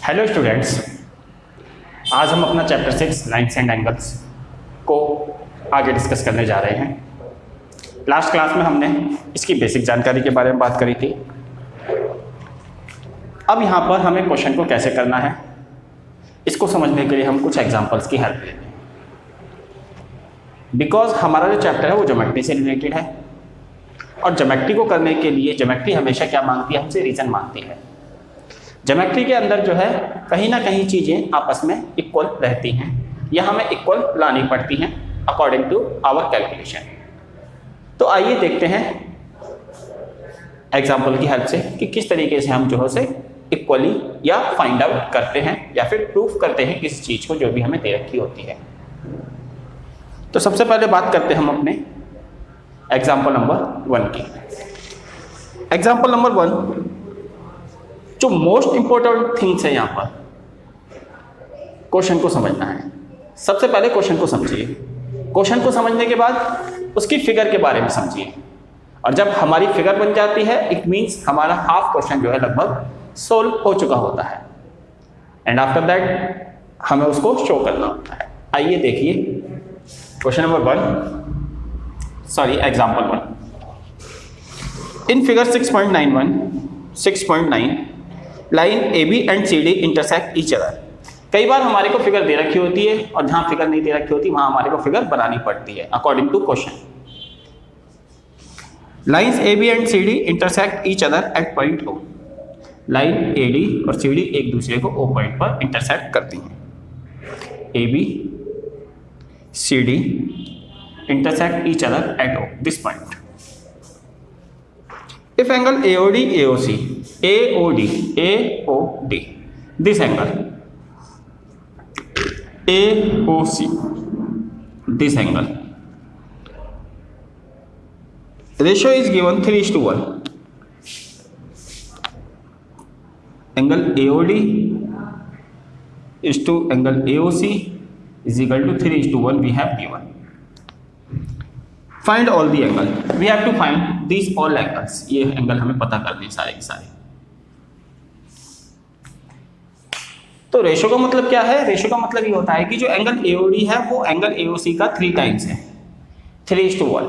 Hello students, आज हम अपना चैप्टर 6 लाइन्स एंड एंगल्स को आगे डिस्कस करने जा रहे हैं। लास्ट क्लास में हमने इसकी बेसिक जानकारी के बारे में बात करी थी। अब यहाँ पर हमें क्वेश्चन को कैसे करना है, इसको समझने के लिए हम कुछ एग्जांपल्स की हेल्प लेंगे। बिकॉज हमारा जो चैप्टर है वो ज्योमेट्री से रिलेटेड है, और ज्योमेट्री को करने के लिए ज्योमेट्री हमेशा क्या मांगती है, हमसे रीजन मांगती है। ज्योमेट्री के अंदर जो है कहीं ना कहीं चीज़ें आपस में इक्वल रहती हैं या हमें इक्वल लानी पड़ती हैं अकॉर्डिंग टू आवर कैलकुलेशन। तो आइए देखते हैं एग्जाम्पल की हेल्प से कि किस तरीके से हम जो है उसे इक्वली या फाइंड आउट करते हैं या फिर प्रूफ करते हैं किसी चीज़ को जो भी हमें दे रखी होती है। तो सबसे पहले बात करते हैं हम अपने एग्जाम्पल नंबर 1 की। एग्जाम्पल नंबर 1 जो मोस्ट इंपॉर्टेंट थिंग्स है यहाँ पर क्वेश्चन को समझना है। सबसे पहले क्वेश्चन को समझिए, क्वेश्चन को समझने के बाद उसकी फिगर के बारे में समझिए, और जब हमारी फिगर बन जाती है इट मीन्स हमारा हाफ क्वेश्चन जो है लगभग सोल्व हो चुका होता है। एंड आफ्टर दैट हमें उसको शो करना होता है। आइए देखिए question number 1, sorry example 1। In figure 6.9 line A B and C D intersect each other. कई बार हमारे को फिगर दे रखी होती है और जहां फिगर नहीं दे रखी होती वहां हमारे को फिगर बनानी पड़ती है according to question. Lines A B and C D intersect each other at point O. Line A D और सी डी एक दूसरे को ओ पॉइंट पर इंटरसेक्ट करती हैं। A B C D intersect each other at O this point. If angle AOD this angle AOC this angle ratio is given 3:1. Angle AOD is to angle AOC is equal to 3:1 we have given. Find all the angle, we have to find these all angles. ये angle हमें पता करने सारे के सारे। तो ratio का मतलब क्या है? रेशो का मतलब ये होता है कि जो एंगल AOD है वो एंगल AOC का 3 टाइम्स है, 3:1।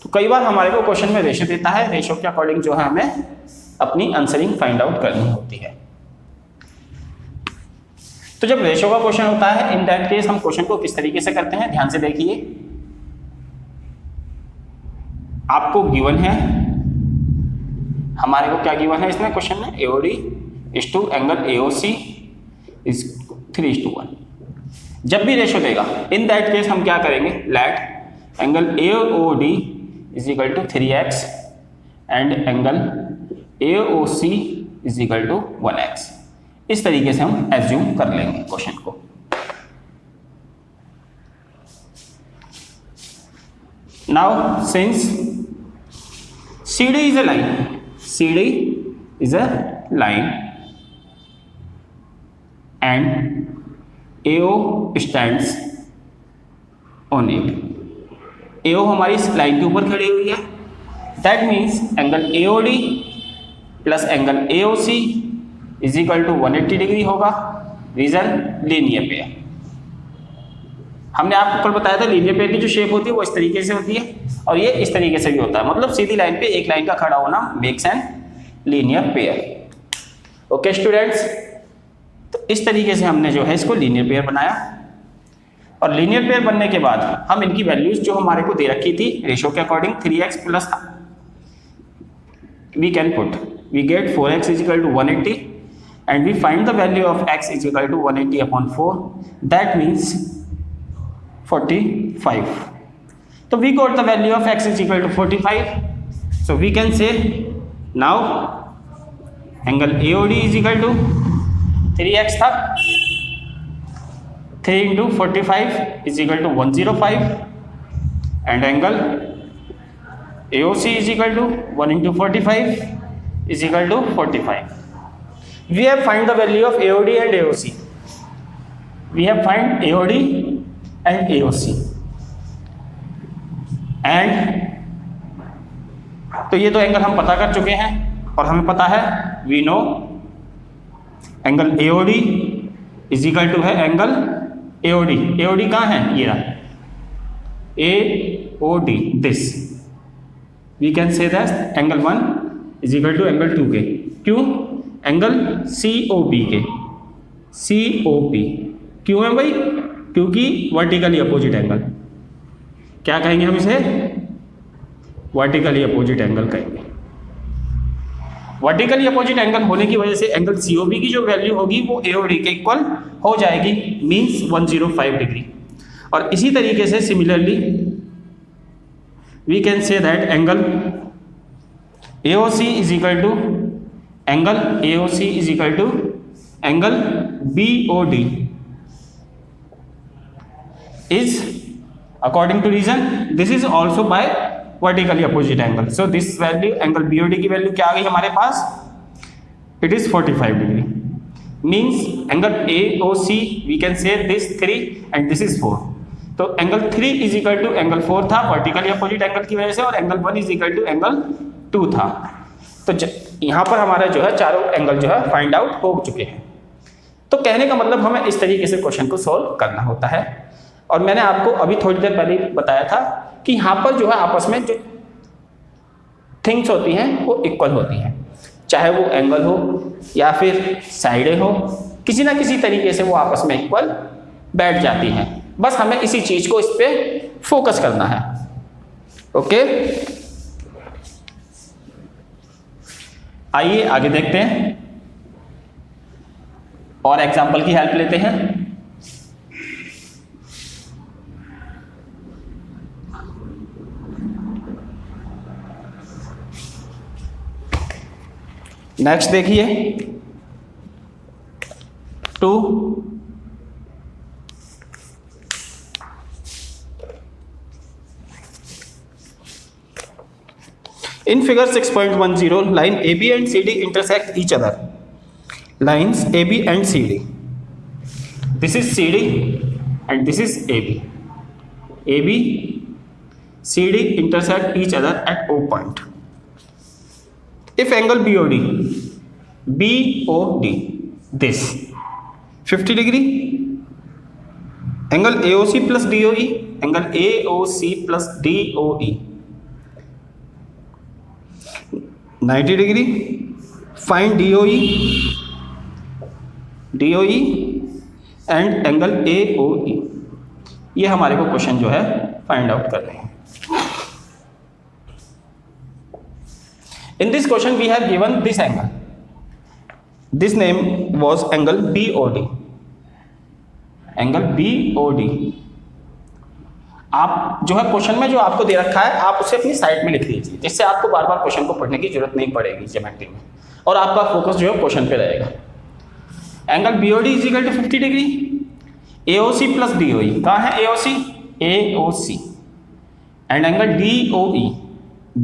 तो कई बार हमारे को क्वेश्चन में रेशो देता है, रेशो के अकॉर्डिंग जो है हमें अपनी आंसरिंग फाइंड आउट करनी होती है। तो जब रेशो का क्वेश्चन होता है इन दैट केस हम क्वेश्चन को किस तरीके से करते हैं, ध्यान से देखिए। आपको गिवन है, हमारे को क्या गिवन है इसमें क्वेश्चन में, AOD is to angle AOC is 3:1। जब भी रेशो देगा इन दैट केस हम क्या करेंगे, let angle AOD is equal to 3x and angle AOC is equal to 1x। इस तरीके से हम एज्यूम कर लेंगे क्वेश्चन को। Now since CD is a line and AO stands on it. AO हमारी इस लाइन के ऊपर खड़ी हुई है। That means angle AOD plus angle AOC is equal to 180 degree होगा। Reason linear pair. हमने आपको कल बताया था लीनियर पेयर की जो शेप होती है वो इस तरीके से होती है और ये इस तरीके से भी होता है। मतलब सीधी लाइन पे एक लाइन का खड़ा होना makes an linear pair. Okay students, तो इस तरीके से हमने जो है इसको लीनियर पेयर बनाया, और लीनियर पेयर बनने के बाद हम इनकी वैल्यूज जो हमारे को दे रखी थी रेशो के according 3x plus we can put, we get 4x is equal to 180 and we find the value of x is equal to 180/4। That means 45. So we got the value of x is equal to 45. So we can say now angle AOD is equal to 3x था, 3 into 45 is equal to 105 and angle AOC is equal to 1 into 45 is equal to 45. We have find the value of AOD and AOC. We have find AOD and AOC and तो ये दो angle हम पता कर चुके हैं और हमें पता है we know angle AOD is equal to है एंगल AOD। AOD कहाँ है, ये रहा AOD, this we can say that angle 1 is equal to angle 2 के। क्यों, एंगल COP के, COP क्यों है भाई, क्योंकि वर्टिकली अपोजिट एंगल, क्या कहेंगे हम इसे, वर्टिकली अपोजिट एंगल कहेंगे। वर्टिकली अपोजिट एंगल होने की वजह से एंगल COP की जो वैल्यू होगी वो AOD के इक्वल हो जाएगी, मींस 105 डिग्री। और इसी तरीके से similarly we can say that angle AOC is equal to angle AOC is equal to angle BOD is according to reason this is also by vertically opposite angle. So this value angle BOD की value क्या आ गई हमारे पास, it is 45 degree, means angle AOC we can say this 3 and this is 4। तो angle 3 is equal to angle 4 था vertically opposite angle की वजह से, और angle 1 is equal to angle 2 था। तो यहाँ पर हमारा जो है चारों एंगल जो है फाइंड आउट हो चुके हैं। तो कहने का मतलब हमें इस तरीके से क्वेश्चन को सॉल्व करना होता है। और मैंने आपको अभी थोड़ी देर पहले बताया था कि यहाँ पर जो है आपस में जो थिंग्स होती हैं वो इक्वल होती हैं, चाहे वो एंगल हो या फिर साइडें हो, किसी ना किसी तरीके से वो आपस में इक्वल बैठ जाती हैं। बस हमें इसी चीज को इस पे फोकस करना है। ओके, आइए आगे देखते हैं और एग्जांपल की हेल्प लेते हैं। नेक्स्ट देखिए 2 In figure 6.10, line AB and CD intersect each other. Lines AB and CD. This is CD and this is AB. AB, CD intersect each other at O point. If angle BOD, this 50 degree, angle AOC plus DOE, angle AOC plus DOE 90 degree, find DOE and angle AOE। ये हमारे को question जो है find out कर रहे हैं। In this question we have given this angle. This name was angle BOD. Angle BOD. आप जो है क्वेश्चन में जो आपको दे रखा है आप उसे अपनी साइड में लिख लीजिए, जिससे आपको बार बार क्वेश्चन को पढ़ने की जरूरत नहीं पड़ेगी ज्योमेट्री में, और आपका फोकस जो है क्वेश्चन पे रहेगा। Angle BOD is equal to 50 degree, AOC plus DOE, कहाँ है AOC, AOC, and angle DOE,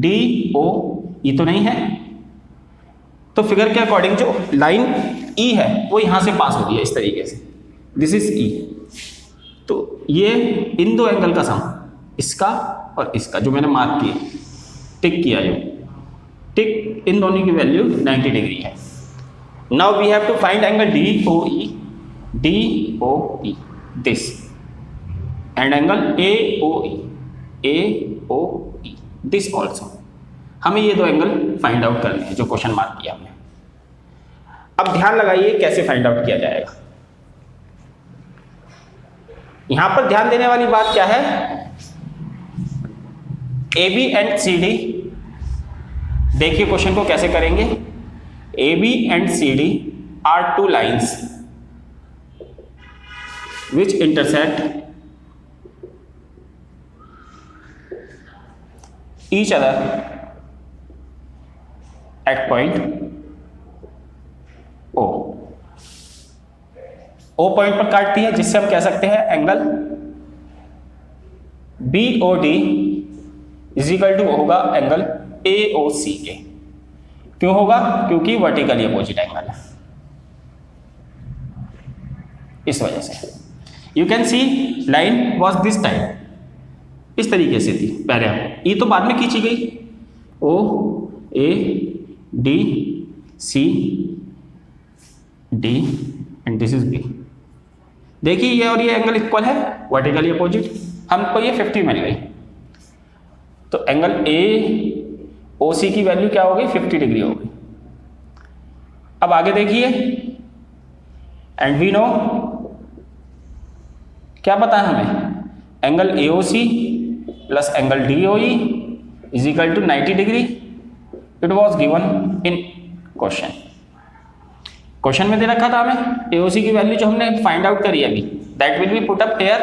DOE तो नहीं है, तो फिगर के अकॉर्डिंग जो लाइन E है वो यहाँ से पास हो रही है इस तरीके से, दिस इज E। तो ये इन दो एंगल का सम, इसका और इसका जो मैंने मार्क किया, टिक किया, जो टिक, इन दोनों की वैल्यू 90 डिग्री है। Now we have to find angle DOE, this, and angle AOE, this also. हमें ये दो एंगल फाइंड आउट करने हैं जो क्वेश्चन मार्क किया हमने। अब ध्यान लगाइए कैसे फाइंड आउट किया जाएगा। यहां पर ध्यान देने वाली बात क्या है, AB एंड CD, देखिए क्वेश्चन को कैसे करेंगे। AB and CD are two lines which intersect each other at point O point पर काटती है, जिससे हम कह सकते हैं angle BOD is equal to होगा एंगल AOC के। क्यों होगा, क्योंकि वर्टिकली अपोजिट एंगल है, इस वजह से। You can see line was this type, इस तरीके से थी पहले, ये तो बाद में खींची गई, OADC D and this is B. देखिए ये और ये एंगल इक्वल है, वर्टिकली अपोजिट, हमको ये 50 मिल गई। तो एंगल ए ओ सी की वैल्यू क्या होगी, 50 डिग्री होगी। अब आगे देखिए, एंड वी नो, क्या पता है हमें, angle A O C plus angle D O E is equal to 90 degree. It was given in question. Question में दे रखा था हमें एओसी की वैल्यू जो हमने फाइंड आउट करी अभी, that will be put up here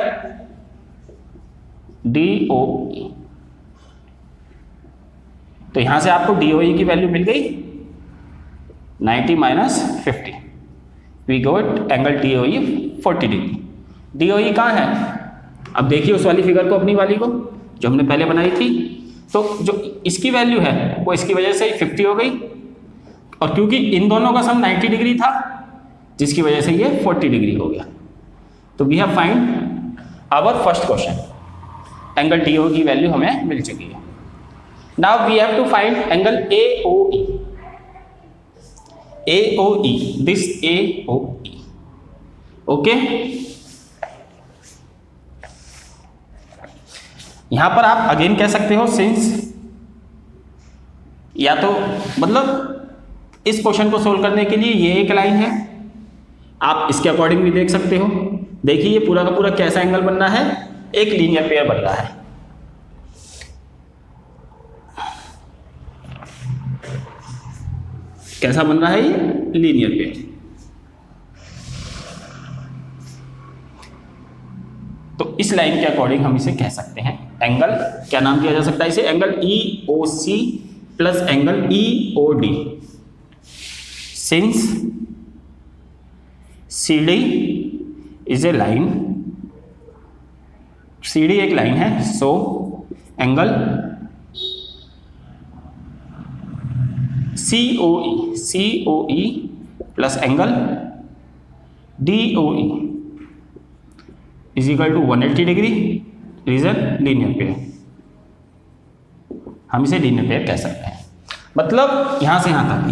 DOE। तो यहां से आपको DOE की वैल्यू मिल गई 90 minus 50, we got angle DOE 40 degree. DOE कहाँ है, अब देखिए उस वाली फिगर को, अपनी वाली को जो हमने पहले बनाई थी, तो जो इसकी वैल्यू है वो इसकी वजह से 50 हो गई, और क्योंकि इन दोनों का सम 90 डिग्री था जिसकी वजह से ये 40 डिग्री हो गया। तो we have find our first question, angle DOE की वैल्यू हमें मिल चुकी है। Now we have to find angle AOE। AOE, this AOE, okay. यहां पर आप अगेन कह सकते हो सिंस, या तो मतलब इस क्वेश्चन को सोल्व करने के लिए ये एक लाइन है, आप इसके अकॉर्डिंग भी देख सकते हो। देखिए ये पूरा का पूरा कैसा एंगल बन रहा है, एक लीनियर पेयर बन रहा है। कैसा बन रहा है ये, लीनियर पेयर। तो इस लाइन के अकॉर्डिंग हम इसे कह सकते हैं एंगल, क्या नाम दिया जा सकता है इसे, angle EOC plus angle EOD। Since CD is a line, CD एक लाइन है, so angle COE plus angle DOE is equal to 180 degree. Reason linear pair, हम इसे लीनियर पेयर कह सकते हैं। मतलब यहां से यहां तक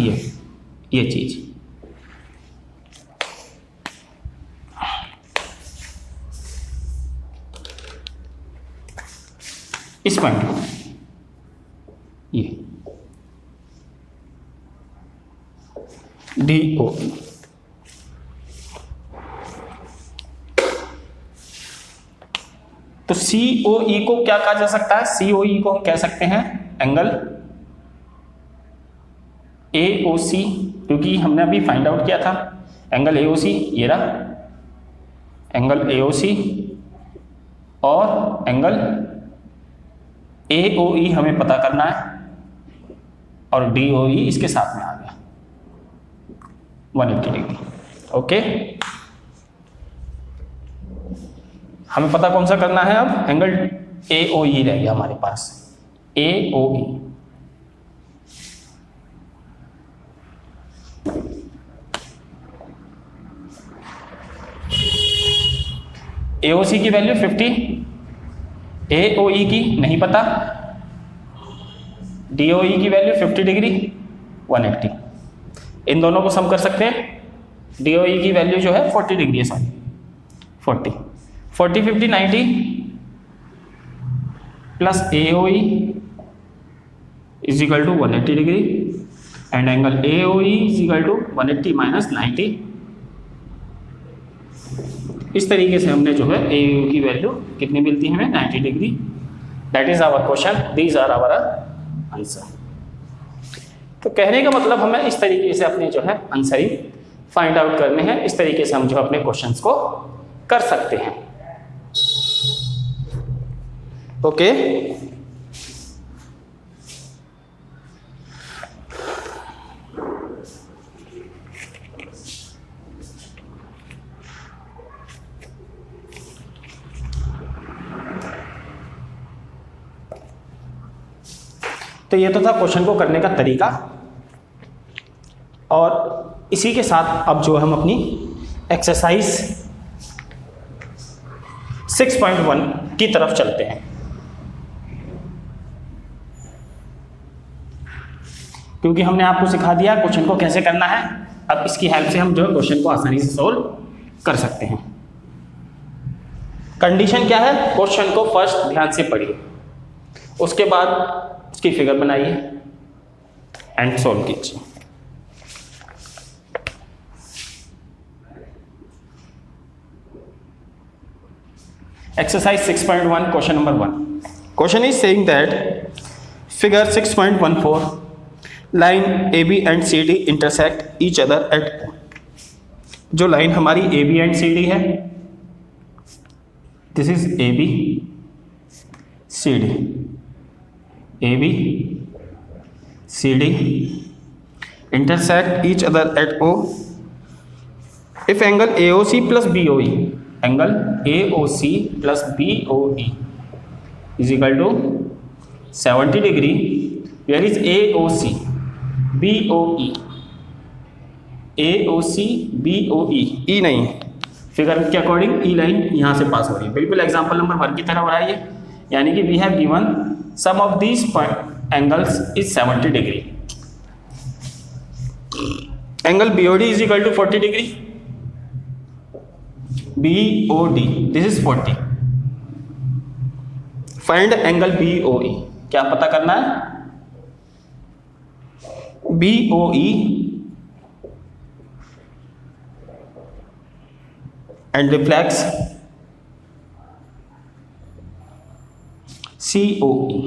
ये चीज, इस पॉइंट को, ये DOE। तो COE को क्या कहा जा सकता है, COE को हम कह सकते हैं एंगल AOC, क्योंकि हमने अभी फाइंड आउट किया था एंगल AOC, ये रहा एंगल AOC, और एंगल AOE हमें पता करना है, और DOE इसके साथ में आ गया 180 डिग्री, ओके। हमें पता कौन सा करना है अब, एंगल AOE रह गया हमारे पास, AOE। AOC की वैल्यू 50, AOE की नहीं पता, DOE की वैल्यू 50 डिग्री 180। इन दोनों को सम कर सकते हैं। DOE की वैल्यू जो है 40 डिग्री है, sorry 40 50 90 plus AOE is equal to 180 degree, and angle AOE is equal to 180 minus 90। इस तरीके से हमने जो है AOE की वैल्यू कितनी मिलती है हमें, 90 degree. That is our question, these are our answer. तो कहने का मतलब हमें इस तरीके से अपने जो है आंसरिंग फाइंड आउट करने हैं, इस तरीके से हम जो अपने क्वेश्चंस को कर सकते हैं, ओके। तो ये तो था क्वेश्चन को करने का तरीका, और इसी के साथ अब जो हम अपनी एक्सरसाइज 6.1 की तरफ चलते हैं। क्योंकि हमने आपको सिखा दिया क्वेश्चन को कैसे करना है, अब इसकी हेल्प से हम जो है क्वेश्चन को आसानी से सोल्व कर सकते हैं। कंडीशन क्या है, क्वेश्चन को फर्स्ट ध्यान से पढ़िए, उसके बाद उसकी फिगर बनाइए एंड सोल्व कीजिए। Exercise 6.1 question number 1. Question is saying that figure 6.14 line AB and CD intersect each other at O. जो लाइन हमारी AB and CD है, this is AB, CD, AB, CD intersect each other at O. If angle AOC plus BOE, angle AOC plus BOE is equal to 70 degree. Where is AOC? BOE. AOC BOE. E नहीं, figure के according ई line यहाँ से पास हो रही है, बिल्कुल example number 1 की तरह हो रहा है ये। यानी कि we have given sum of these angles is 70 degree. Angle BOD is equal to 40 degree. BOD this is 40। Find angle BOE, क्या पता करना है? BOE एंड रिफ्लेक्स COE,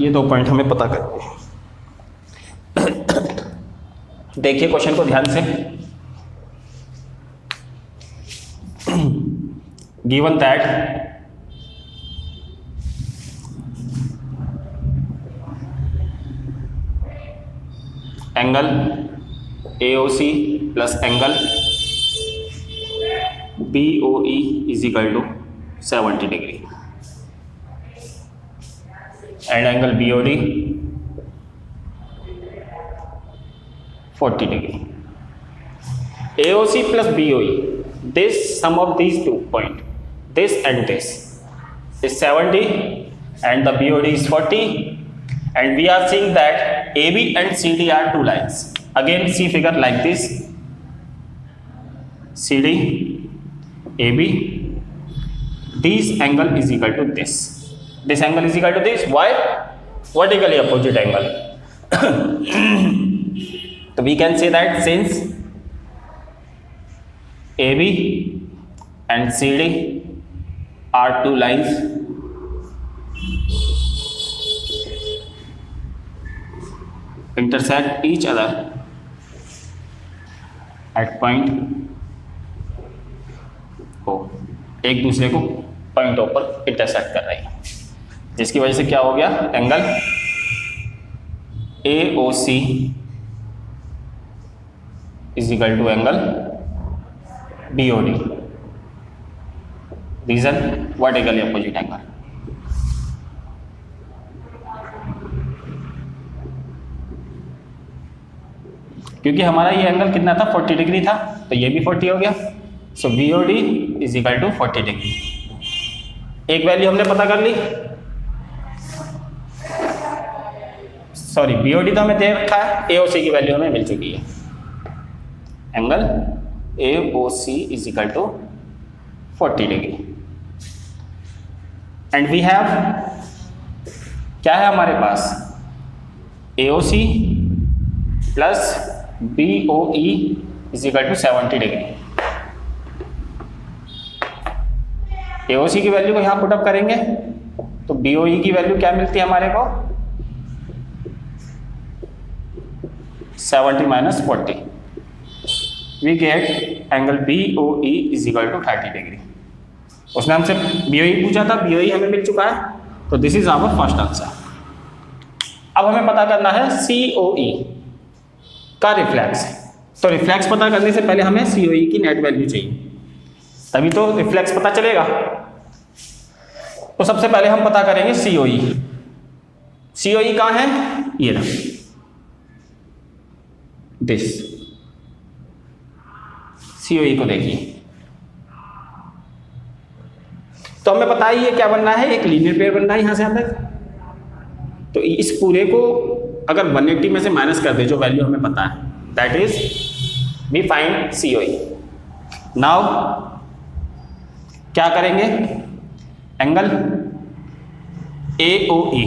ये 2 पॉइंट हमें पता करने हैं। देखिए क्वेश्चन को ध्यान से। Given that angle AOC plus angle BOE is equal to 70 degree and angle BOD 40 degree. AOC plus BOE, this sum of these 2 points, this and this is 70 and the BOD is 40, and we are seeing that AB and CD are 2 lines. Again see figure like this, CD, AB, this angle is equal to this angle is equal to this. Why? Vertically opposite angle. So we can say that since AB and CD are 2 lines, intersect each other at point O, एक दूसरे को point O पर intersect कर रही है, जिसकी वजह से क्या हो गया, angle AOC is equal to angle BOD, reason vertically opposite angle. क्योंकि हमारा ये एंगल कितना था, 40 डिग्री था, तो ये भी 40 हो गया। So BOD is equal to 40 degree. एक वैल्यू हमने पता कर ली, सॉरी BOD तो हमें दे रखा है, AOC की वैल्यू हमें मिल चुकी है। Angle AOC is equal to 40 degree and we have, क्या है हमारे पास, AOC plus BOE is equal to 70 degree. AOC की वैल्यू को यहां पुटअप करेंगे तो BOE की वैल्यू क्या मिलती है हमारे को, 70 minus 40, we get angle BOE is equal to 30 degree. उसने हमसे BOE पूछा था, BOE हमें मिल चुका है, तो this is our first answer. अब हमें पता करना है COE का रिफ्लेक्स। तो रिफ्लेक्स पता करने से पहले हमें COE की नेट वैल्यू चाहिए, तभी तो रिफ्लेक्स पता चलेगा। तो सबसे पहले हम पता करेंगे COE। COE कहाँ है, ये रहा, दिस। COE को देखिए, तो हमें पता ही है क्या बनना है, एक लीनियर पेयर बनना है यहां से यहां तक। तो इस पूरे को अगर 180 में से माइनस कर दे जो वैल्यू हमें पता है, that is we find COE। Now क्या करेंगे, angle AOE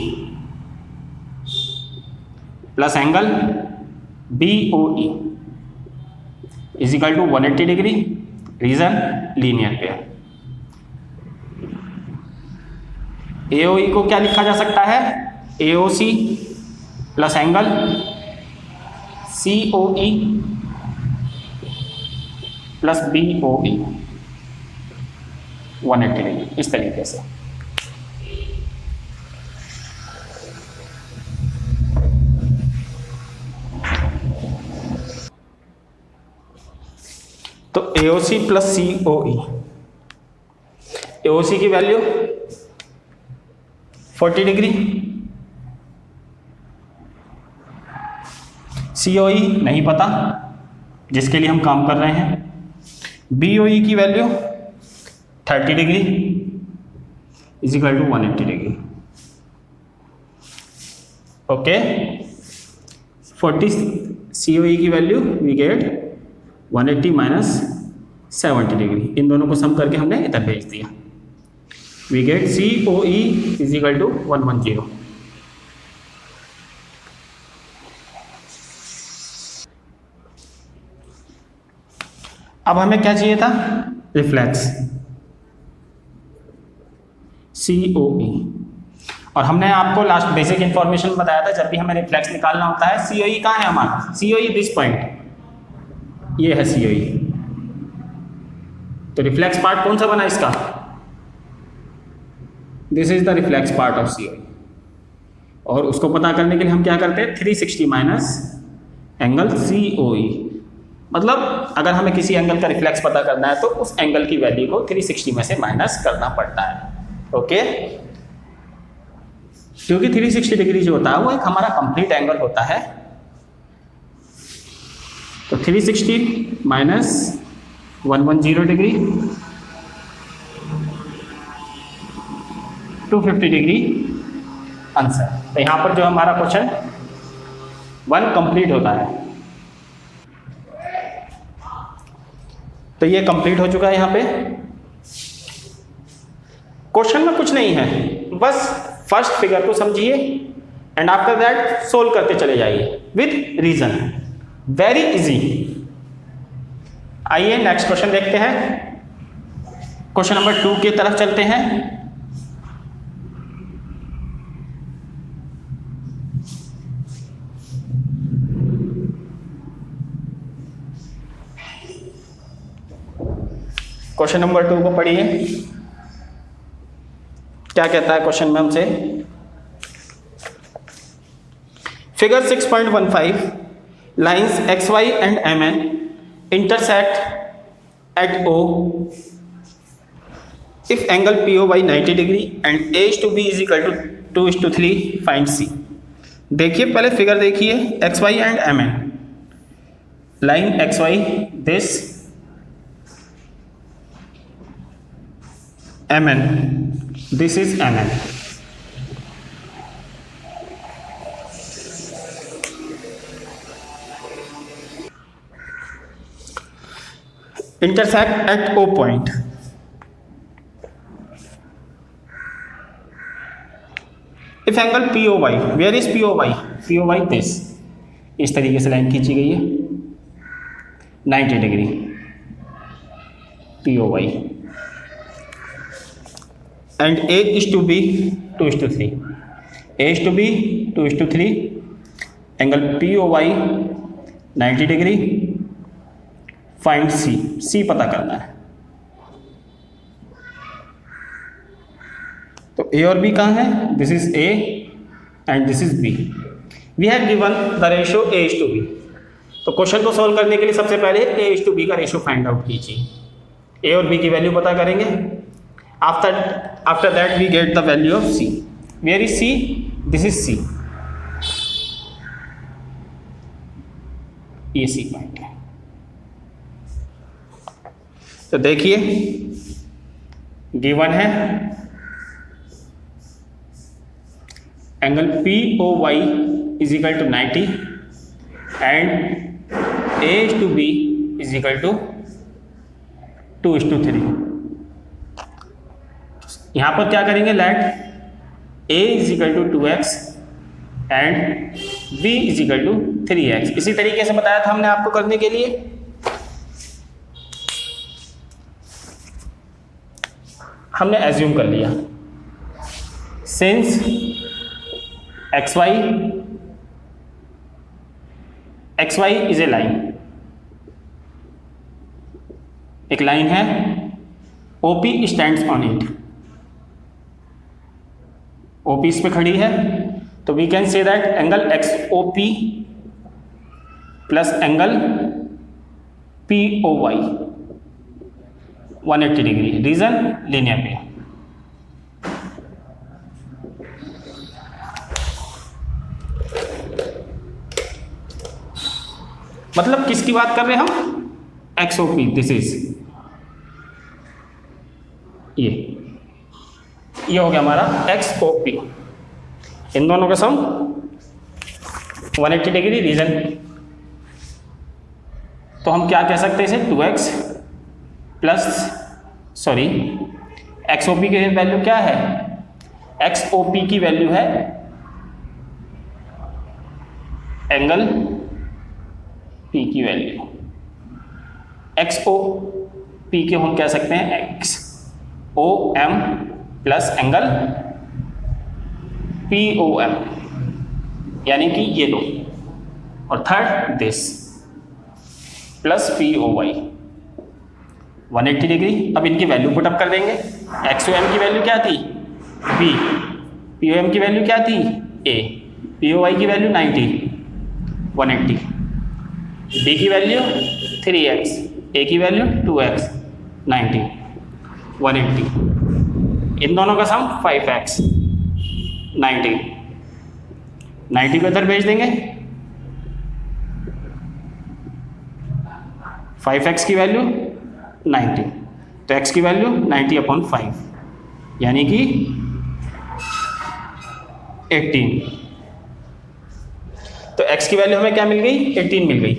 plus angle BOE is equal to 180 degree, reason linear pair. AOE को क्या लिखा जा सकता है, AOC plus angle COE plus BOE 180 degree, इस तरीके से। तो AOC प्लस COE, AOC की वैल्यू 40 डिग्री, COE नहीं पता जिसके लिए हम काम कर रहे हैं, BOE की value 30 degree is equal to 180 degree. Okay, 40 COE की value we get 180 minus 70 degree, इन दोनों को सम करके हमने इधर भेज दिया। We get COE is equal to 110। अब हमें क्या चाहिए था, रिफ्लेक्स COE, और हमने आपको लास्ट बेसिक इंफॉर्मेशन बताया था, जब भी हमें रिफ्लेक्स निकालना होता है, COE कहाँ है हमारा, COE दिस पॉइंट, ये है COE। तो रिफ्लेक्स पार्ट कौन सा बना इसका, this is the reflex part of COE। और उसको पता करने के लिए हम क्या करते हैं, 360 माइनस एंगल COE, मतलब अगर हमें किसी एंगल का रिफ्लेक्स पता करना है तो उस एंगल की वैल्यू को 360 में से माइनस करना पड़ता है। ओके, क्योंकि 360 डिग्री जो होता है वो एक हमारा कंप्लीट एंगल होता है। तो 360 माइनस 110 डिग्री 250 डिग्री आंसर। तो यहाँ पर जो हमारा क्वेश्चन 1 कंप्लीट होता है। तो ये कंप्लीट हो चुका है। यहाँ पे क्वेश्चन में कुछ नहीं है, बस फर्स्ट फिगर को समझिए एंड आफ्टर दैट सोल्व करते चले जाइए विद रीजन, वेरी इजी। आइए नेक्स्ट क्वेश्चन देखते हैं। क्वेश्चन नंबर 2 की तरफ चलते हैं। क्वेश्चन नंबर 2 को पढ़िए, क्या कहता है क्वेश्चन में हमसे। Figure 6.15 lines XY and MN intersect at O if angle POY 90 degree and A to B is equal to 2:3, find C। देखिए पहले फिगर देखिए, XY and MN, line XY this, MN this is MN। intersect at O point। if angle POY, where is POY? POY this, इस तरीके से line खींची गई है 90 degree POY and A is to B 2:3, A is to B 2:3, angle POY 90 degree, find C, C पता करना है। तो A और B कहाँ है, this is A and this is B। We have given the ratio A is to B। तो क्वेश्चन को सॉल्व करने के लिए सबसे पहले A is to B का रेशियो फाइंड आउट कीजिए। A और B की वैल्यू पता करेंगे। After that we get the value of C। Where is C? This is C, ये C पॉइंट है। तो देखिए गिवन है angle POY is equal to 90 and A/B is equal to 2:3। यहाँ पर क्या करेंगे, let A is equal to 2x and B is equal to 3x। इसी तरीके से बताया था हमने आपको करने के लिए। हमने एज्यूम कर लिया since xy is a line, एक लाइन है, OP stands on it, OP इस पे खड़ी है, तो we can say that angle XOP plus angle POY 180 degree, reason linear pair. मतलब किसकी बात कर रहे हैं हम, XOP, दिस इज ये हो गया हमारा XOP, इन दोनों का सम 180 डिग्री, रीजन। तो हम क्या कह सकते हैं इसे, 2x प्लस XOP की वैल्यू क्या है, XOP की वैल्यू है एंगल P की वैल्यू, XOP के हम कह सकते हैं XOM प्लस एंगल POM, यानी कि ये दो, और third this plus POY 180 degree. अब इनकी वैल्यू पुटअप कर देंगे। XOM की वैल्यू क्या थी, B, POM की वैल्यू क्या थी, A, POY की वैल्यू 90 180, B की वैल्यू 3x, A की वैल्यू 2x 90 180, इन दोनों का सम 5x 90 को इधर भेज देंगे, 5x की वैल्यू 90, तो x की वैल्यू 90/5 यानी कि 18। तो x की वैल्यू हमें क्या मिल गई, 18 मिल गई।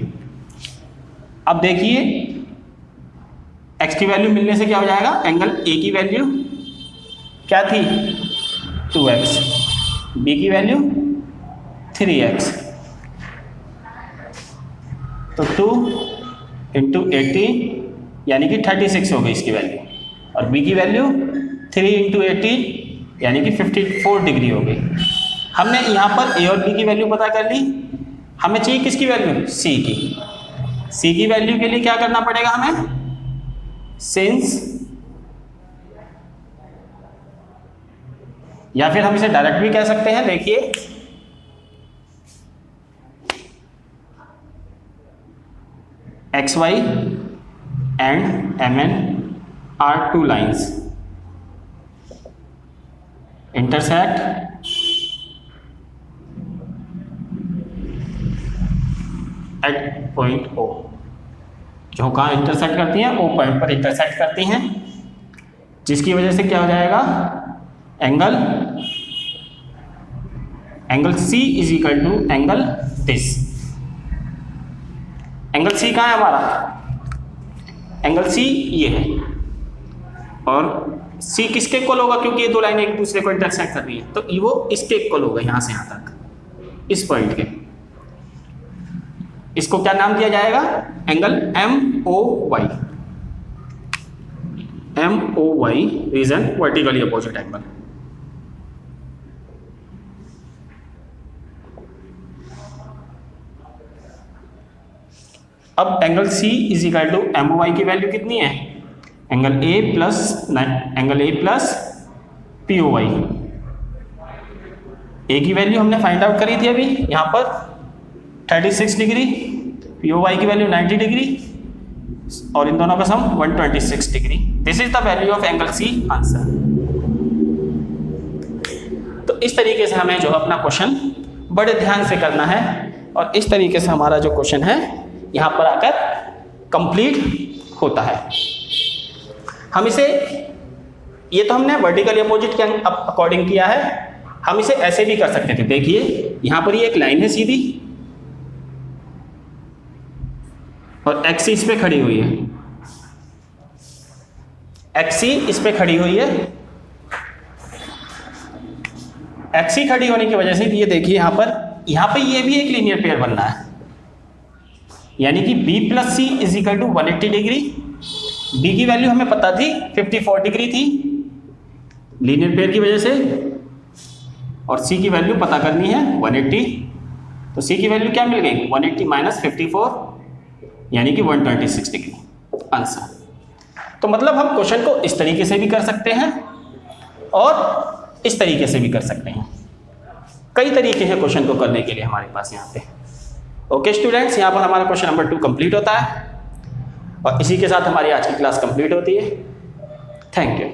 अब देखिए x की वैल्यू मिलने से क्या हो जाएगा, एंगल A की वैल्यू क्या थी, 2x, B की वैल्यू 3x, तो 2 इंटू 80 यानी कि 36 हो गई इसकी वैल्यू, और B की वैल्यू 3 इंटू 80 यानी कि 54 डिग्री हो गई। हमने यहाँ पर A और B की वैल्यू पता कर ली, हमें चाहिए किसकी वैल्यू, C की। C की वैल्यू के लिए क्या करना पड़ेगा हमें, सिंस, या फिर हम इसे डायरेक्ट भी कह सकते हैं, देखिए XY and MN are two lines intersect at point O, जो कहाँ इंटरसेक्ट करती हैं, O पॉइंट पर इंटरसेक्ट करती हैं, जिसकी वजह से क्या हो जाएगा, angle C is equal to angle this. Angle C कहाँ है हमारा, एंगल C ये है, और C किसके इक्वल होगा, क्योंकि ये दो लाइनें एक दूसरे को इंटरसेक्ट कर रही है, तो वो इसके इक्वल होगा, यहां से यहां तक, इस पॉइंट के। इसको क्या नाम दिया जाएगा, angle MOY, reason vertically opposite angle. अब angle C is equal to MOY की वैल्यू कितनी है, angle A plus POY। A की वैल्यू हमने फाइंड आउट करी थी अभी यहाँ पर 36 डिग्री, POY की वैल्यू 90 डिग्री, और इन दोनों का sum 126 degree. This is the value of angle C, answer. तो इस तरीके से हमें जो अपना क्वेश्चन बड़े ध्यान से करना है, और इस तरीके से हमारा जो क्वेश्चन है यहाँ पर आकर कंप्लीट होता है। हम इसे, ये तो हमने वर्टिकली अपोजिट के अकॉर्डिंग किया है, हम इसे ऐसे भी कर सकते थे। देखिए यहां पर ये एक लाइन है सीधी और एक्सी इस पे खड़ी हुई है, एक्सी इस पे खड़ी हुई है। एक्सी खड़ी होने की वजह से ये देखिए यहां पे ये भी एक लीनियर पेयर बन रहा है, यानी कि b plus C is equal to 180 degree. b की वैल्यू हमें पता थी 54 डिग्री थी लीनियर पेयर की वजह से, और c की वैल्यू पता करनी है 180। तो c की वैल्यू क्या मिल गई 180 माइनस 54 यानी कि 126 डिग्री आंसर। तो मतलब हम क्वेश्चन को इस तरीके से भी कर सकते हैं और इस तरीके से भी कर सकते हैं। कई तरीके हैं क्वेश्चन को करने के लिए हमारे पास यहाँ पे। ओके स्टूडेंट्स, यहाँ पर हमारा क्वेश्चन नंबर 2 कंप्लीट होता है और इसी के साथ हमारी आज की क्लास कंप्लीट होती है। Thank you.